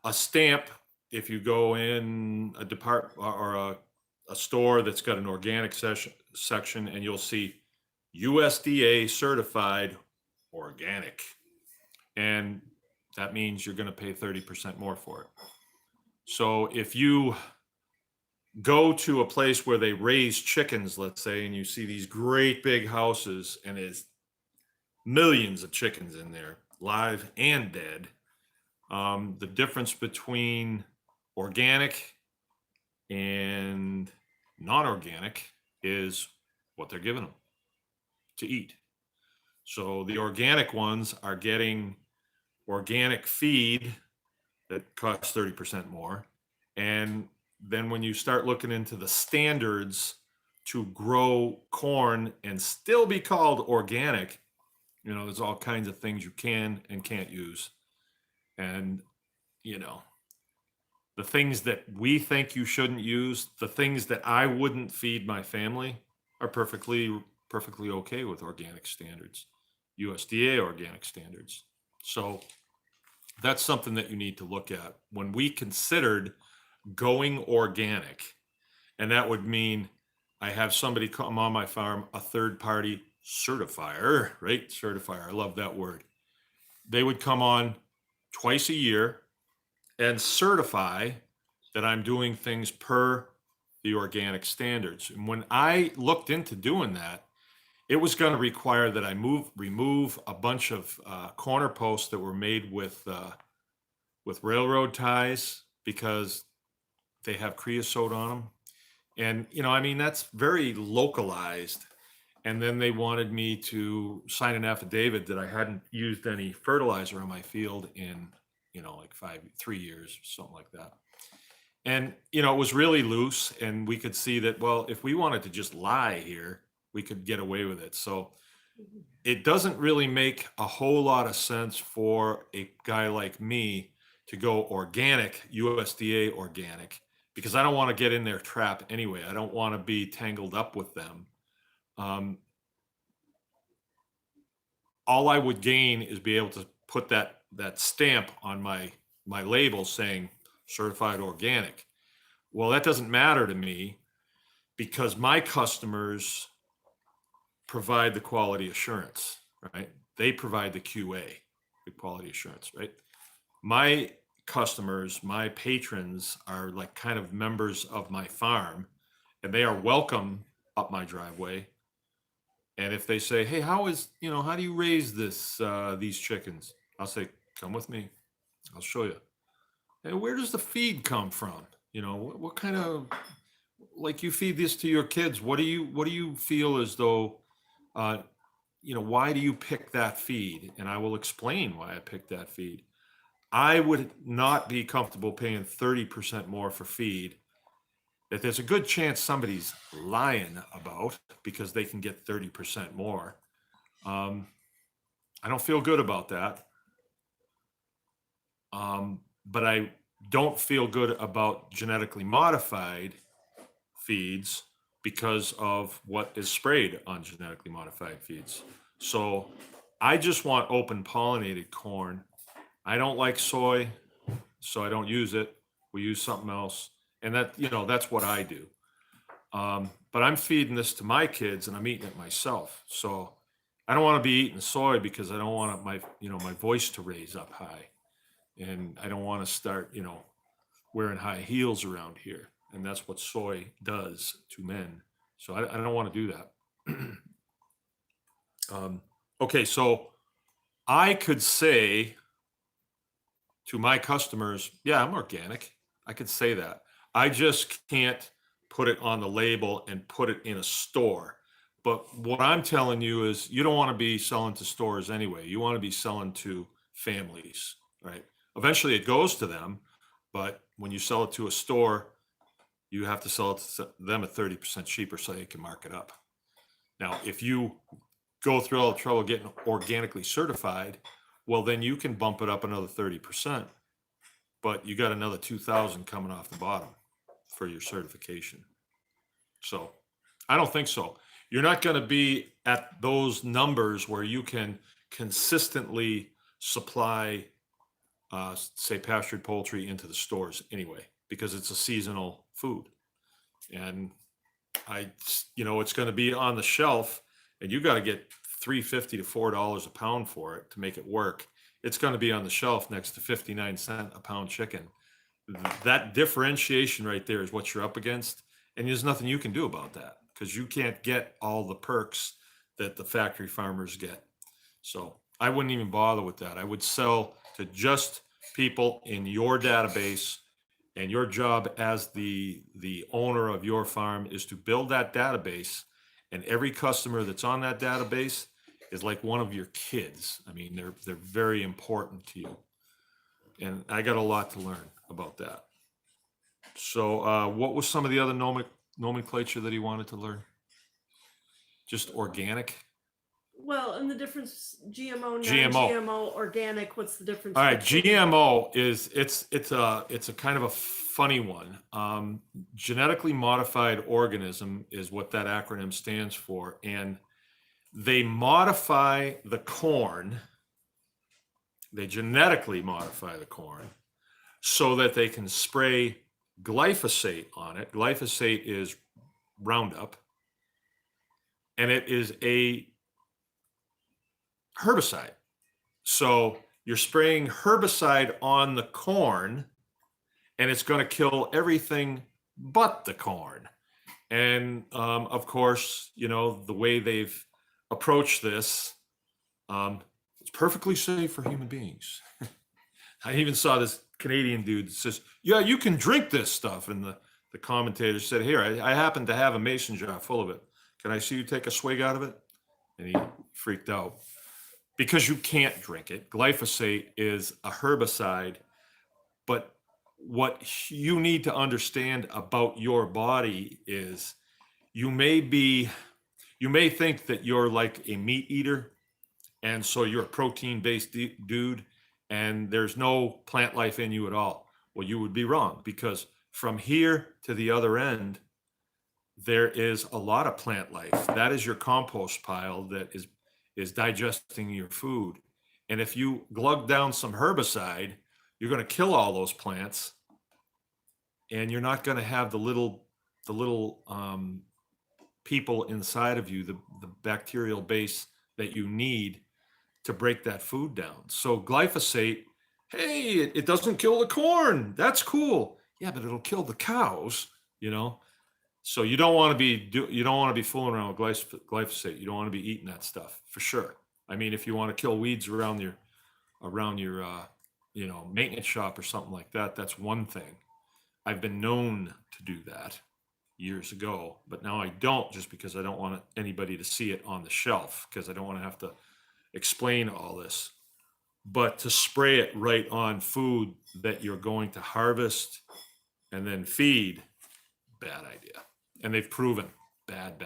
a stamp if you go in a department or a store that's got an organic section, and you'll see USDA certified organic. And that means you're going to pay 30% more for it. So if you go to a place where they raise chickens, let's say, and you see these great big houses, and there's millions of chickens in there, live and dead, the difference between organic and non-organic is what they're giving them to eat. So the organic ones are getting organic feed that costs 30% more. And then when you start looking into the standards to grow corn and still be called organic, there's all kinds of things you can and can't use. And, the things that we think you shouldn't use, the things that I wouldn't feed my family, are perfectly okay with organic standards, USDA organic standards. So that's something that you need to look at. When we considered going organic, And that would mean I have somebody come on my farm, a third party certifier, right? Certifier. I love that word. They would come on twice a year and certify that I'm doing things per the organic standards. And when I looked into doing that, it was going to require that I remove a bunch of corner posts that were made with railroad ties because they have creosote on them. And, I mean, that's very localized. And then they wanted me to sign an affidavit that I hadn't used any fertilizer on my field in, like 3 years, something like that. And, it was really loose. And we could see that, well, if we wanted to just lie here, we could get away with it. So it doesn't really make a whole lot of sense for a guy like me to go organic, USDA organic, because I don't want to get in their trap anyway. I don't want to be tangled up with them. All I would gain is be able to put that stamp on my label saying certified organic. Well, that doesn't matter to me because my customers provide the quality assurance, right? They provide the QA, the quality assurance, right? My customers, my patrons are like kind of members of my farm, and they are welcome up my driveway. And if they say, "Hey, how do you raise these chickens?" I'll say, "Come with me. I'll show you." And where does the feed come from? What kind of, like, you feed this to your kids? What do you feel as though, why do you pick that feed? And I will explain why I picked that feed. I would not be comfortable paying 30% more for feed that there's a good chance somebody's lying about because they can get 30% more. I don't feel good about that. But I don't feel good about genetically modified feeds because of what is sprayed on genetically modified feeds. So I just want open pollinated corn. I don't like soy, so I don't use it. We use something else. And that's what I do. But I'm feeding this to my kids and I'm eating it myself. So I don't want to be eating soy because I don't want my voice to raise up high. And I don't want to start, wearing high heels around here. And that's what soy does to men. So I don't want to do that. Okay, so I could say to my customers, yeah, I'm organic. I could say that. I just can't put it on the label and put it in a store. But what I'm telling you is you don't want to be selling to stores anyway. You want to be selling to families, right? Eventually it goes to them, but when you sell it to a store, you have to sell it to them at 30% cheaper so they can mark it up. Now, if you go through all the trouble getting organically certified, well, then you can bump it up another 30%, but you got another 2,000 coming off the bottom for your certification. So I don't think so. You're not going to be at those numbers where you can consistently supply, say, pastured poultry into the stores anyway, because it's a seasonal food. And it's going to be on the shelf and you got to get $3.50 to $4 a pound for it to make it work. It's going to be on the shelf next to 59-cent a pound chicken. That differentiation right there is what you're up against. And there's nothing you can do about that because you can't get all the perks that the factory farmers get. So I wouldn't even bother with that. I would sell to just people in your database, and your job as the owner of your farm is to build that database, and every customer that's on that database is like one of your kids. I mean, they're very important to you. And I got a lot to learn about that. So what was some of the other nomenclature that he wanted to learn? Just organic? Well, and the difference, GMO, GMO. non-GMO, organic, what's the difference? All right, between- GMO is it's a kind of a funny one. Genetically modified organism is what that acronym stands for, and they modify the corn. They genetically modify the corn so that they can spray glyphosate on it. Glyphosate is Roundup, and it is a herbicide. So you're spraying herbicide on the corn, and it's going to kill everything but the corn. And of course, the way they've approached this, it's perfectly safe for human beings. I even saw this Canadian dude that says, "Yeah, you can drink this stuff." And the commentator said, "Here, I happen to have a mason jar full of it. Can I see you take a swig out of it?" And he freaked out because you can't drink it. Glyphosate is a herbicide, but what you need to understand about your body is you may think that you're like a meat eater, and so you're a protein-based dude, and there's no plant life in you at all. Well, you would be wrong, because from here to the other end, there is a lot of plant life. That is your compost pile that is digesting your food. And if you glug down some herbicide, you're going to kill all those plants, and you're not going to have the little people inside of you, the bacterial base that you need to break that food down. So glyphosate, hey, it doesn't kill the corn. That's cool. Yeah, but it'll kill the cows, So you don't want to be fooling around with glyphosate. You don't want to be eating that stuff for sure. I mean, if you want to kill weeds around your maintenance shop or something like that, that's one thing. I've been known to do that years ago, but now I don't, just because I don't want anybody to see it on the shelf, because I don't want to have to explain all this. But to spray it right on food that you're going to harvest and then feed, bad idea. And they've proven bad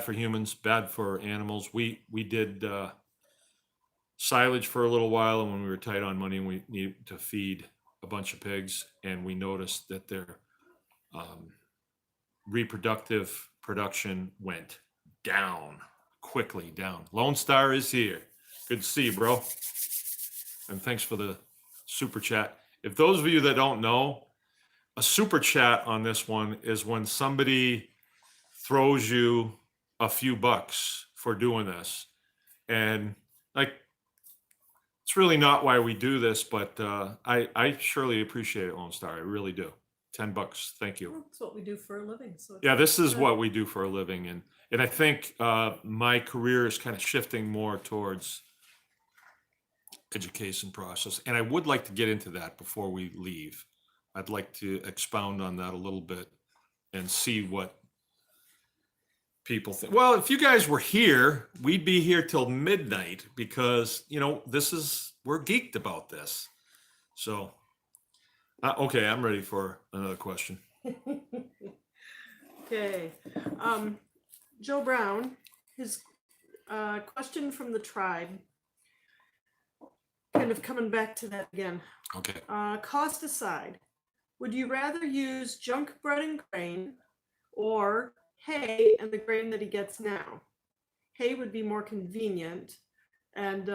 for humans, bad for animals. We did silage for a little while, and when we were tight on money and we needed to feed a bunch of pigs, and we noticed that their reproductive production went quickly down. Lone Star is here. Good to see you, bro. And thanks for the super chat. If those of you that don't know, a super chat on this one is when somebody throws you a few bucks for doing this. And it's really not why we do this, but I surely appreciate it, Lone Star. I really do. $10. Thank you. Well, that's what we do for a living. So yeah, this is what we do for a living. And I think my career is kind of shifting more towards education process. And I would like to get into that before we leave. I'd like to expound on that a little bit and see what people think. Well, if you guys were here, we'd be here till midnight, because, we're geeked about this. So, okay, I'm ready for another question. Okay. Joe Brown, his question from the tribe, kind of coming back to that again. Okay. Cost aside, would you rather use junk bread and grain or hay and the grain that he gets now? Hay would be more convenient. And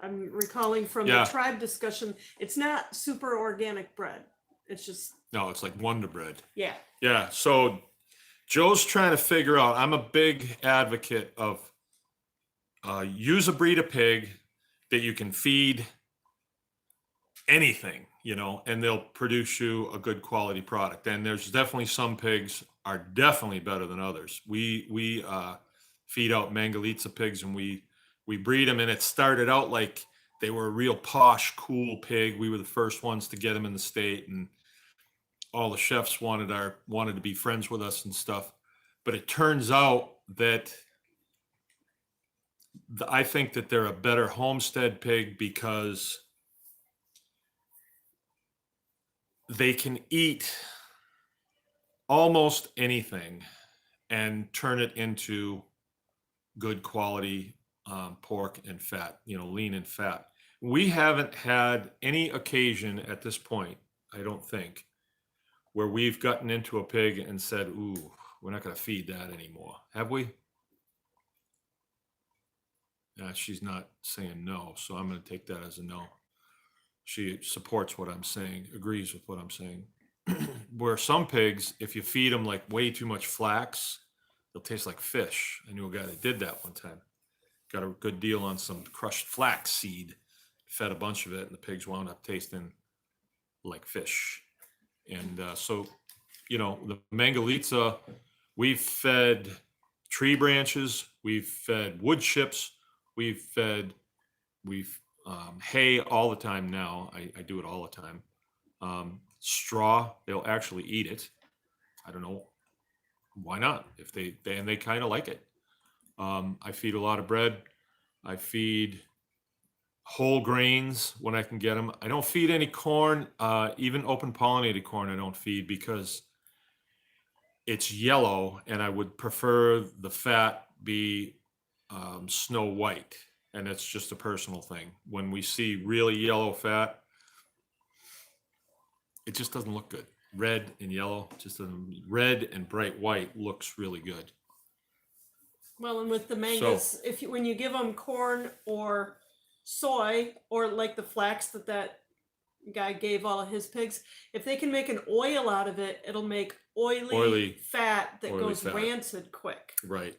I'm recalling from the tribe discussion, it's not super organic bread. It's just... No, it's like Wonder Bread. Yeah. Yeah, so Joe's trying to figure out, I'm a big advocate of use a breed of pig that you can feed anything, and they'll produce you a good quality product. And there's definitely some pigs are definitely better than others. We feed out Mangalitsa pigs, and we breed them, and it started out like they were a real posh, cool pig. We were the first ones to get them in the state, and all the chefs wanted to be friends with us and stuff. But it turns out that I think that they're a better homestead pig because they can eat almost anything and turn it into good quality pork and fat, lean and fat. We haven't had any occasion at this point, I don't think, where we've gotten into a pig and said, ooh, we're not going to feed that anymore. Have we? She's not saying no, so I'm going to take that as a no. She supports what I'm saying, agrees with what I'm saying. where some pigs, if you feed them like way too much flax, they'll taste like fish. I knew a guy that did that one time. Got a good deal on some crushed flax seed, fed a bunch of it, and the pigs wound up tasting like fish. And so, the Mangalitsa, we've fed tree branches, we've fed wood chips, we've hay all the time now. I do it all the time. Straw, they'll actually eat it. I don't know why not, if they kind of like it. I feed a lot of bread. I feed whole grains when I can get them. I don't feed any corn, even open pollinated corn I don't feed, because it's yellow and I would prefer the fat be snow white. And it's just a personal thing. When we see really yellow fat, it just doesn't look good. Red and yellow, red and bright white looks really good. Well, and with the mangoes, when you give them corn or soy, or like the flax that guy gave all of his pigs, if they can make an oil out of it, it'll make oily fat that goes rancid quick. Right.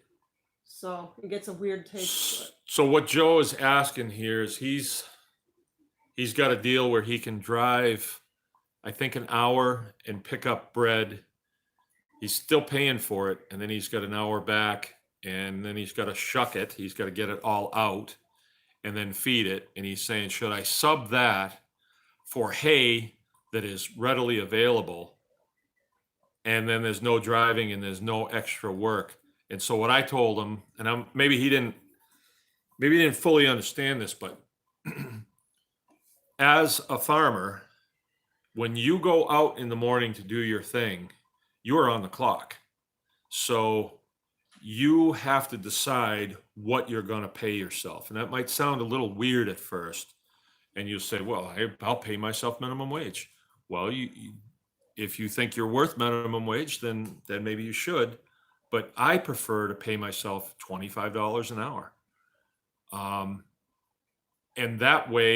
So it gets a weird taste to it. So what Joe is asking here is he's got a deal where he can drive, I think, an hour and pick up bread. He's still paying for it, and then he's got an hour back, and then he's got to shuck it. He's got to get it all out and then feed it. And he's saying, should I sub that for hay that is readily available? And then there's no driving and there's no extra work. And so what I told him, and maybe he didn't fully understand this, but as a farmer, when you go out in the morning to do your thing, you are on the clock. So you have to decide what you're going to pay yourself. And that might sound a little weird at first. And you'll say, well, I'll pay myself minimum wage. Well, if you think you're worth minimum wage, then maybe you should. But I prefer to pay myself $25 an hour. And that way,